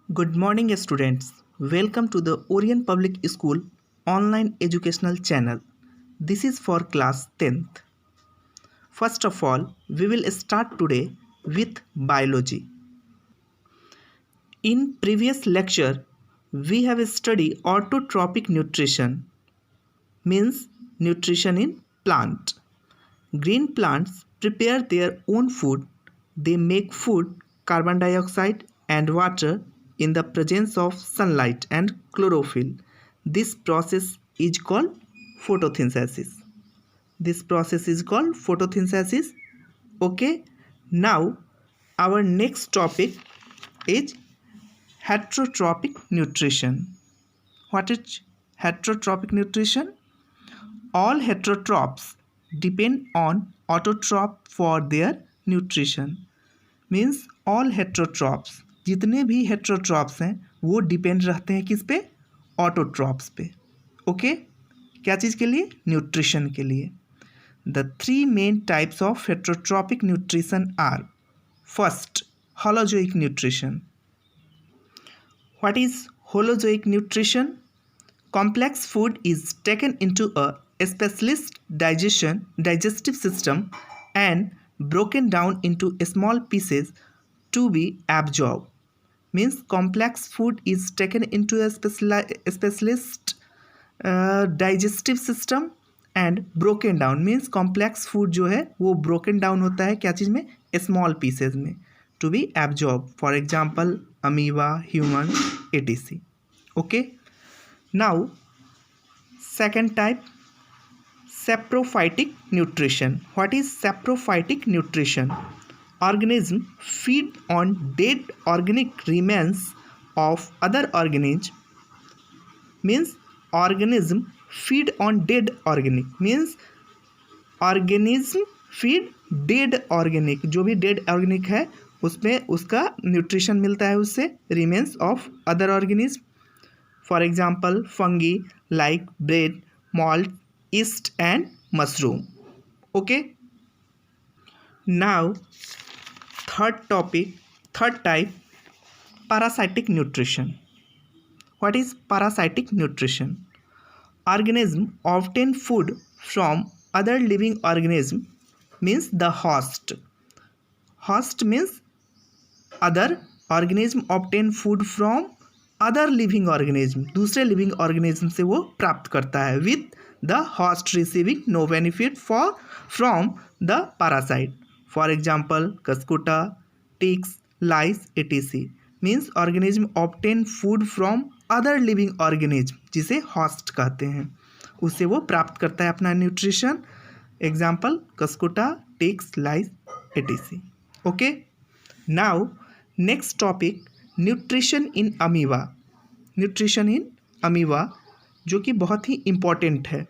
Good morning, students. Welcome to the Orion Public School online educational channel. This is for class 10th. First of all, we will start today with biology. In previous lecture, we have studied autotrophic nutrition, means nutrition in plant. Green plants prepare their own food. They make food, carbon dioxide and water in the presence of sunlight and chlorophyll. This process is called photosynthesis. This process is called photosynthesis. Okay. Now our next topic is heterotrophic nutrition. What is heterotrophic nutrition? All heterotrophs depend on autotroph for their nutrition. Means all heterotrophs, जितने भी heterotrophs हैं वो depend रहते हैं किस पे? Autotrophs पे. Okay. क्या चीज़ के लिए? न्यूट्रिशन के लिए. The three main types of heterotrophic nutrition are: first, holozoic nutrition. What is holozoic nutrition? Complex food is taken into a specialist digestive system and broken down into small pieces to be absorbed. Means complex food is taken into a specialist digestive system and broken down. Means complex food जो है वो broken down होता है क्या चीज़ में? Small pieces में to be absorbed. For example, amoeba, human, etc. Okay. Now, second type, saprophytic nutrition. What is saprophytic nutrition? Organism feed on dead organic remains of other organism. Means organism feed on dead organic. Means organism feed dead organic. जो भी dead organic है उसमें उसका nutrition मिलता है उससे remains of other organism. For example, fungi like bread, malt, yeast and mushroom. Okay. Now, third type, parasitic nutrition. What is parasitic nutrition? Organism obtain food from other living organism, means the host. Host means other organism obtain food from other living organism, दूसरे living organism से वो प्राप्त करता है with the host receiving no benefit from the parasite. For example Cuscuta, ticks, lice etc. Means organism obtain food from other living organism जिसे host कहते हैं, उससे वो प्राप्त करता है अपना nutrition. Example Cuscuta, ticks, lice etc. Okay. Now next topic, nutrition in amoeba. Nutrition in amoeba जो कि बहुत ही इम्पॉर्टेंट है,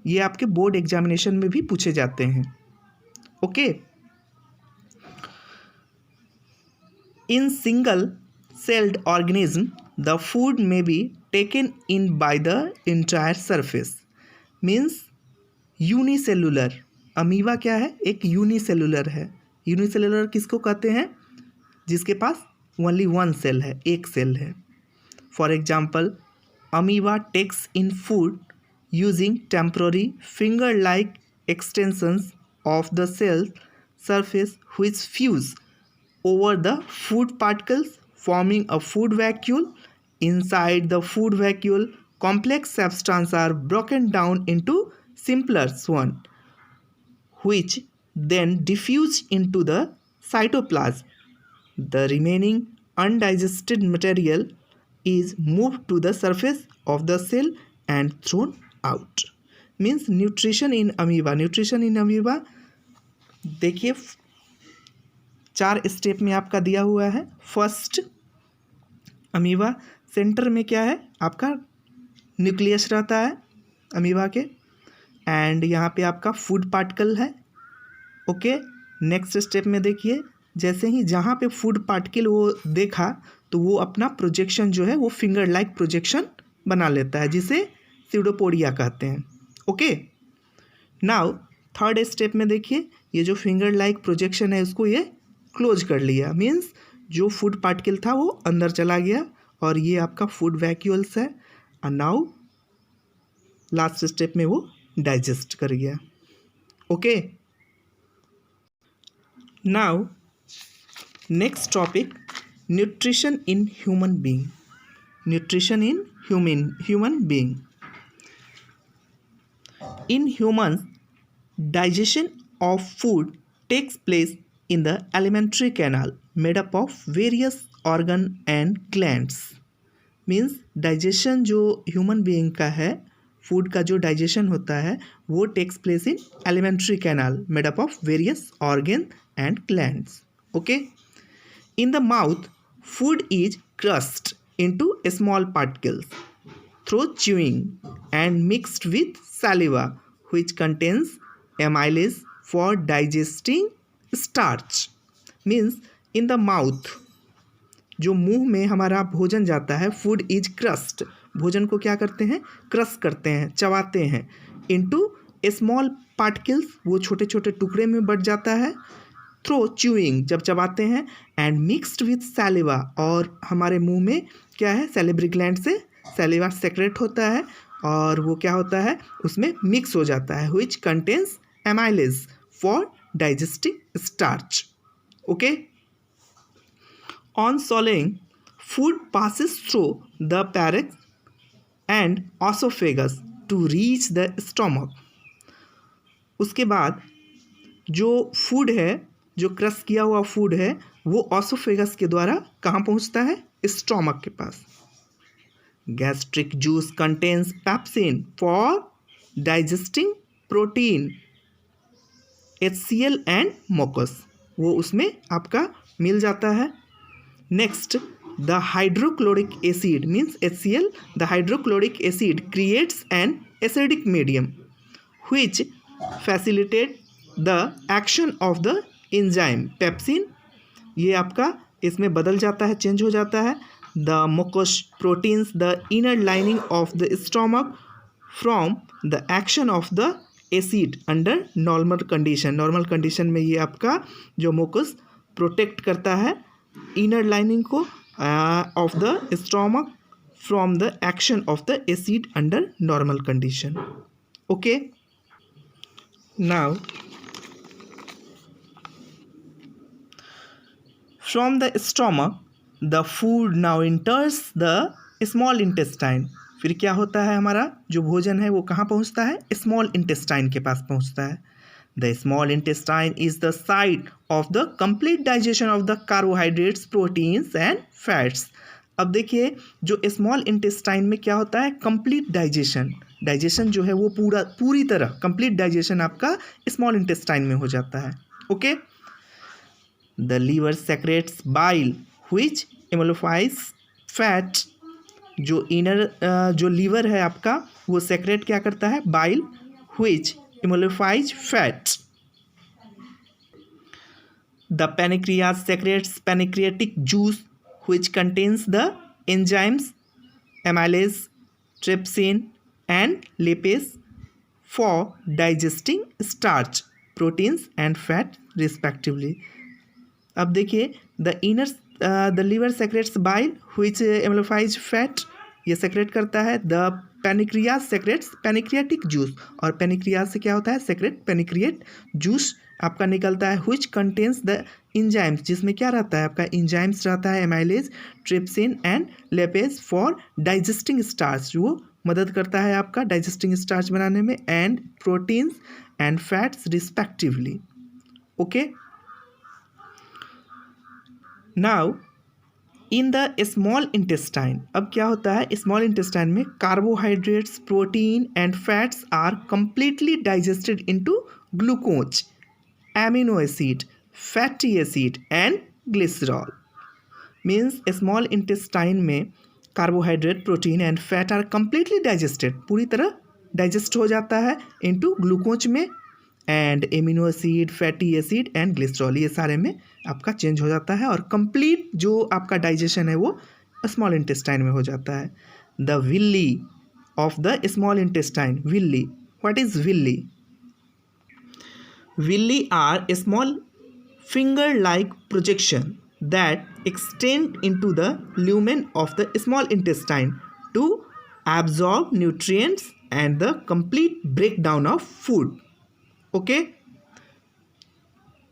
ये आपके बोर्ड एग्जामिनेशन में भी पूछे जाते हैं. Okay. In single celled organism the food may be taken in by the entire surface. Means unicellular. Amoeba क्या है? एक यूनिसेलुलर है. यूनिसेलुलर किसको कहते हैं? जिसके पास ओनली वन सेल है, एक सेल है. For example amoeba takes in food using temporary finger like extensions of the cell surface which fuse over the food particles forming a food vacuole. Inside the food vacuole, complex substances are broken down into simpler one which then diffuse into the cytoplasm. The remaining undigested material is moved to the surface of the cell and thrown out. Means nutrition in amoeba. Nutrition in amoeba देखिए 4 step में आपका दिया हुआ है. First, amoeba centre में क्या है आपका? न्यूक्लियस रहता है अमीबा के, एंड यहाँ पे आपका फूड पार्टिकल है. ओके. नेक्स्ट स्टेप में देखिए, जैसे ही जहाँ पे फूड पार्टिकल वो देखा तो वो अपना प्रोजेक्शन जो है वो फिंगर लाइक प्रोजेक्शन बना लेता है जिसे सीडोपोडिया कहते हैं. ओके. नाउ थर्ड स्टेप में देखिए, ये जो फिंगर लाइक प्रोजेक्शन है उसको ये क्लोज कर लिया. मीन्स जो फूड पार्टिकल था वो अंदर चला गया और ये आपका फूड वैक्यूल्स है। और नाउ लास्ट स्टेप में वो डाइजेस्ट कर गया। Okay, now next topic, nutrition in human being. Nutrition in human being. In humans, digestion of food takes place in the alimentary canal made up of various organ and glands. Means digestion जो human being का है, food का जो digestion होता है वो takes place in alimentary canal made up of various organ and glands. Okay, in the mouth food is crushed into small particles through chewing and mixed with saliva which contains amylase for digesting starch. Means in the mouth, जो मुंह में हमारा भोजन जाता है, food is crust, भोजन को क्या करते हैं, क्रश करते हैं, चबाते हैं, इनटू स्मॉल पार्टिकल्स, वो छोटे छोटे टुकड़े में बट जाता है, थ्रो च्यूइंग, जब चबाते हैं, एंड मिक्स्ड विथ सैलिवा, और हमारे मुंह में क्या है, सैलिब्री ग्लैंड से सैलिवा सेक्रेट होता है और वो क्या होता है, उसमें मिक्स हो जाता है, which contains amylase for digesting starch. Okay, on swallowing, food passes through the pharynx and esophagus to reach the stomach. उसके बाद जो फूड है, जो क्रश किया हुआ फूड है, वो ऑसोफेगस के द्वारा कहाँ पहुँचता है, स्टोमक के पास। Gastric juice contains pepsin for digesting protein, HCl and mucus, वो उसमें आपका मिल जाता है। Next, the hydrochloric acid means HCl, the hydrochloric acid creates an acidic medium which facilitate the action of the enzyme pepsin, ये आपका इसमें बदल जाता है, चेंज हो जाता है। The mucous proteins the inner lining of the stomach from the action of the acid under normal condition, normal condition में ये आपका जो mucus प्रोटेक्ट करता है इनर लाइनिंग को of the stomach from the action of the acid under normal condition. Okay, now from the stomach the food now इंटर्स the small intestine. फिर क्या होता है, हमारा जो भोजन है वो कहाँ पहुँचता है, स्मॉल इंटेस्टाइन के पास पहुँचता है। The small intestine is the site of the complete digestion of the carbohydrates, proteins and fats. अब देखिए जो स्मॉल इंटेस्टाइन में क्या होता है, कंप्लीट डाइजेशन, डाइजेशन जो है वो पूरी तरह कंप्लीट डाइजेशन आपका स्मॉल इंटेस्टाइन में हो जाता है। Okay, the liver secretes bile which emulsifies fat, जो इनर जो लीवर है आपका वो सेक्रेट क्या करता है, bile, which emulsifies fat. The pancreas secretes pancreatic juice which contains the enzymes amylase, trypsin and lipase for digesting starch, proteins and fat respectively. अब देखिए the liver secretes bile which emulsifies fat, ये secret करता है। The पैनिक्रियास secrets पैनिक्रियाटिक juice, और पैनिक्रियास से क्या होता है, सेक्रेट पैनिक्रिएट जूस आपका निकलता है, व्हिच कंटेन्स द इंजाइम्स, जिसमें क्या रहता है आपका, इंजाइम्स रहता है, amylase, trypsin and lipase for digesting starch, वो मदद करता है आपका डाइजेस्टिंग स्टार्च बनाने में, and proteins and fats respectively. Okay, now in the small intestine, अब क्या होता है, स्मॉल इंटेस्टाइन में carbohydrates, protein and fats are completely digested into glucose, amino acid, fatty acid and glycerol. Means small intestine में carbohydrate, protein and fat are completely digested, पूरी तरह digest हो जाता है इनटू ग्लूकोज में, and amino acid, fatty acid and glycerol, ये सारे में आपका चेंज हो जाता है और कंप्लीट जो आपका डाइजेशन है वो स्मॉल इंटेस्टाइन में हो जाता है। The villi of the small intestine, villi, what is villi? Villi are small finger like projection that extend into the lumen of the small intestine to absorb nutrients and the complete breakdown of food. Okay,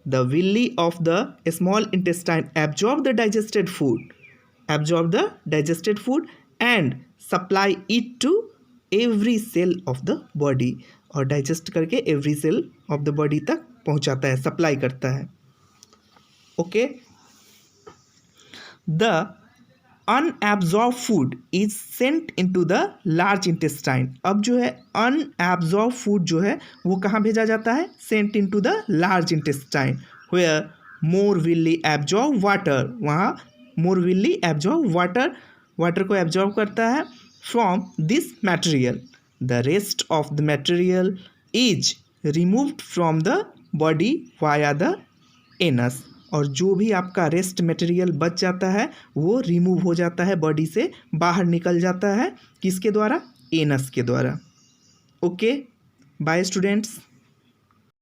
the villi of the small intestine absorb the digested food and supply it to every cell of the body, और digest करके every cell of the body तक पहुंचाता है, supply करता है. Okay, the unabsorbed food is sent into the large intestine. अब जो है अनएब्जॉर्ब फूड जो है वो कहाँ भेजा जाता है? Sent into the large intestine where more villi absorb water. वहाँ मोर विल्ली एब्जॉर्ब वाटर को एब्जॉर्ब करता है from this material. The rest of the material is removed from the body via the anus. और जो भी आपका rest material बच जाता है वो रिमूव हो जाता है बॉडी से, बाहर निकल जाता है. किसके द्वारा? एनस के द्वारा. Okay, bye students.